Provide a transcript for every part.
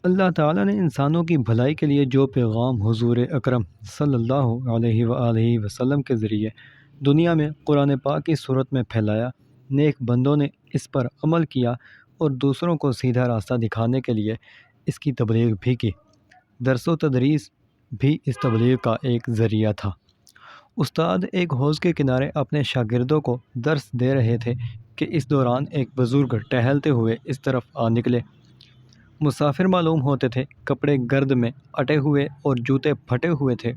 اللہ تعالیٰ نے انسانوں کی بھلائی کے لیے جو پیغام حضور اکرم صلی اللہ علیہ وآلہ وسلم کے ذریعے دنیا میں قرآن پاک کی صورت میں پھیلایا، نیک بندوں نے اس پر عمل کیا اور دوسروں کو سیدھا راستہ دکھانے کے لیے اس کی تبلیغ بھی کی۔ درس و تدریس بھی اس تبلیغ کا ایک ذریعہ تھا۔ استاد ایک حوض کے کنارے اپنے شاگردوں کو درس دے رہے تھے کہ اس دوران ایک بزرگ ٹہلتے ہوئے اس طرف آ نکلے۔ مسافر معلوم ہوتے تھے، کپڑے گرد میں اٹے ہوئے اور جوتے پھٹے ہوئے تھے۔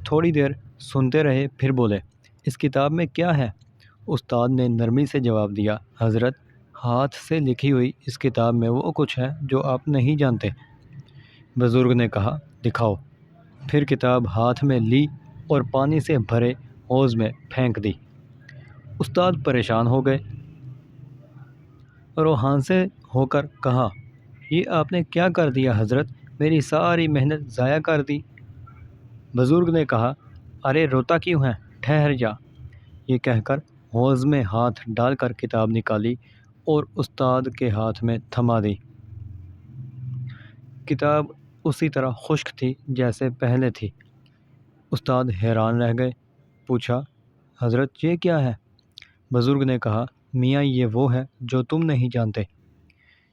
تھوڑی دیر سنتے رہے، پھر بولے، اس کتاب میں کیا ہے؟ استاد نے نرمی سے جواب دیا، حضرت، ہاتھ سے لکھی ہوئی اس کتاب میں وہ کچھ ہے جو آپ نہیں جانتے۔ بزرگ نے کہا، دکھاؤ۔ پھر کتاب ہاتھ میں لی اور پانی سے بھرے حوض میں پھینک دی۔ استاد پریشان ہو گئے، روحان سے ہو کر کہا، یہ آپ نے کیا کر دیا حضرت؟ میری ساری محنت ضائع کر دی۔ بزرگ نے کہا، ارے روتا کیوں ہے؟ ٹھہر جا۔ یہ کہہ کر حوض میں ہاتھ ڈال کر کتاب نکالی اور استاد کے ہاتھ میں تھما دی۔ کتاب اسی طرح خشک تھی جیسے پہلے تھی۔ استاد حیران رہ گئے، پوچھا، حضرت یہ کیا ہے؟ بزرگ نے کہا، میاں یہ وہ ہے جو تم نہیں جانتے۔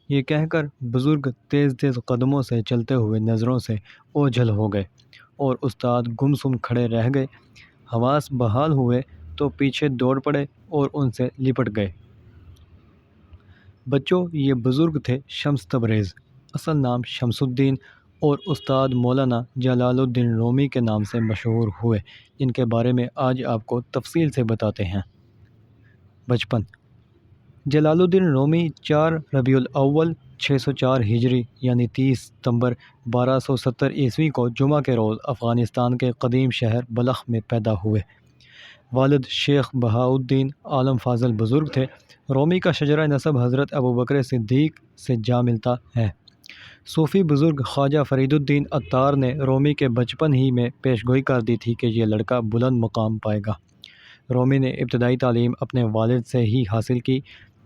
یہ کہہ کر بزرگ تیز تیز قدموں سے چلتے ہوئے نظروں سے اوجھل ہو گئے اور استاد گمسم کھڑے رہ گئے۔ حواس بحال ہوئے تو پیچھے دوڑ پڑے اور ان سے لپٹ گئے۔ بچوں، یہ بزرگ تھے شمس تبریز، اصل نام شمس الدین، اور استاد مولانا جلال الدین رومی کے نام سے مشہور ہوئے، جن کے بارے میں آج آپ کو تفصیل سے بتاتے ہیں۔ بچپن۔ جلال الدین رومی 4 ربیع الاول 604 ہجری یعنی 30 ستمبر 1270 کو جمعہ کے روز افغانستان کے قدیم شہر بلخ میں پیدا ہوئے۔ والد شیخ بہاؤالدین عالم فاضل بزرگ تھے۔ رومی کا شجرہ نسب حضرت ابوبکر صدیق سے جا ملتا ہے۔ صوفی بزرگ خواجہ فرید الدین عطار نے رومی کے بچپن ہی میں پیشگوئی کر دی تھی کہ یہ لڑکا بلند مقام پائے گا۔ رومی نے ابتدائی تعلیم اپنے والد سے ہی حاصل کی،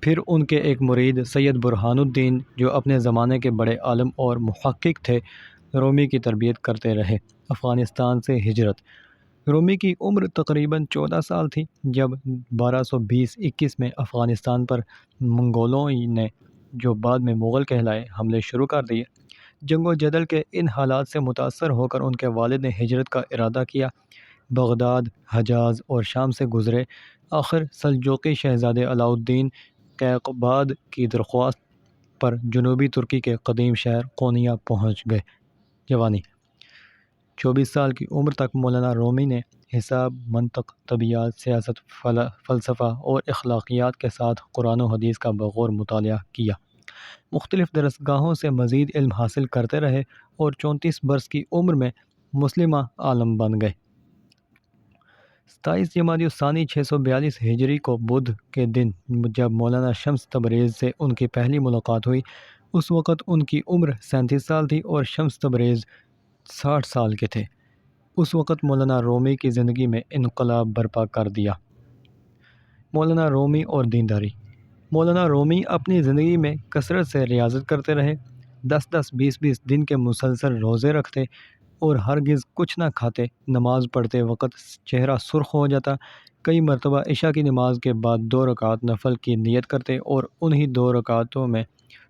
پھر ان کے ایک مرید سید برہان الدین جو اپنے زمانے کے بڑے عالم اور محقق تھے، رومی کی تربیت کرتے رہے۔ افغانستان سے ہجرت۔ رومی کی عمر تقریباً 14 سال تھی جب 1220-21 میں افغانستان پر منگولوں نے، جو بعد میں مغل کہلائے، حملے شروع کر دیے۔ جنگ و جدل کے ان حالات سے متاثر ہو کر ان کے والد نے ہجرت کا ارادہ کیا۔ بغداد، حجاز اور شام سے گزرے، آخر سلجوقی شہزادے علاء الدین کیقباد کی درخواست پر جنوبی ترکی کے قدیم شہر قونیہ پہنچ گئے۔ جوانی۔ 24 سال کی عمر تک مولانا رومی نے حساب، منطق، طبیعیات، سیاست، فلسفہ اور اخلاقیات کے ساتھ قرآن و حدیث کا بغور مطالعہ کیا۔ مختلف درسگاہوں سے مزید علم حاصل کرتے رہے اور 34 برس کی عمر میں مسلمہ عالم بن گئے۔ 27 جمادی الثانی 642 ہجری کو بدھ کے دن جب مولانا شمس تبریز سے ان کی پہلی ملاقات ہوئی، اس وقت ان کی عمر 37 سال تھی اور شمس تبریز 60 سال کے تھے۔ اس وقت مولانا رومی کی زندگی میں انقلاب برپا کر دیا۔ مولانا رومی اور دینداری۔ مولانا رومی اپنی زندگی میں کثرت سے ریاضت کرتے رہے، 10-10 20-20 دن کے مسلسل روزے رکھتے اور ہرگز کچھ نہ کھاتے۔ نماز پڑھتے وقت چہرہ سرخ ہو جاتا۔ کئی مرتبہ عشاء کی نماز کے بعد 2 رکعت نفل کی نیت کرتے اور انہی 2 رکعتوں میں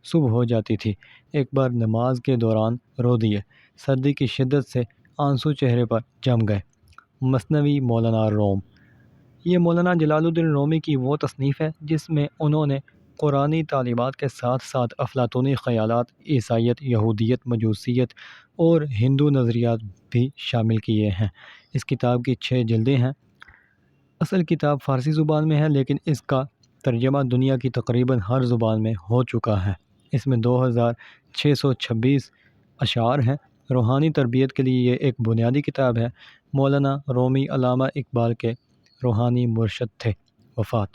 صبح ہو جاتی تھی۔ ایک بار نماز کے دوران رو دیے، سردی کی شدت سے آنسو چہرے پر جم گئے۔ مثنوی مولانا روم۔ یہ مولانا جلال الدین رومی کی وہ تصنیف ہے جس میں انہوں نے قرآنی تعلیمات کے ساتھ ساتھ افلاطونی خیالات، عیسائیت، یہودیت، مجوسیت اور ہندو نظریات بھی شامل کیے ہیں۔ اس کتاب کی 6 جلدیں ہیں۔ اصل کتاب فارسی زبان میں ہے لیکن اس کا ترجمہ دنیا کی تقریباً ہر زبان میں ہو چکا ہے۔ اس میں 2626 اشعار ہیں۔ روحانی تربیت کے لیے یہ ایک بنیادی کتاب ہے۔ مولانا رومی علامہ اقبال کے روحانی مرشد تھے۔ وفات۔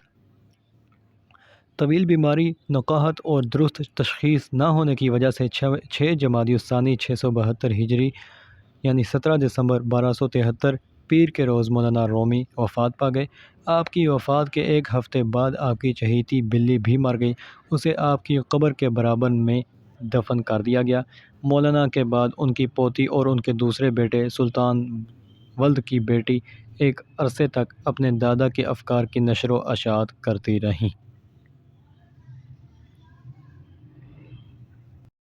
طویل بیماری، نقاہت اور درست تشخیص نہ ہونے کی وجہ سے 6 جمادی الثانی 672 ہجری یعنی 17 دسمبر 1273 پیر کے روز مولانا رومی وفات پا گئے۔ آپ کی وفات کے ایک ہفتے بعد آپ کی چہیتی بلی بھی مر گئی۔ اسے آپ کی قبر کے برابر میں دفن کر دیا گیا۔ مولانا کے بعد ان کی پوتی اور ان کے دوسرے بیٹے سلطان ولد کی بیٹی ایک عرصے تک اپنے دادا کے افکار کی نشر و اشاعت کرتی رہیں۔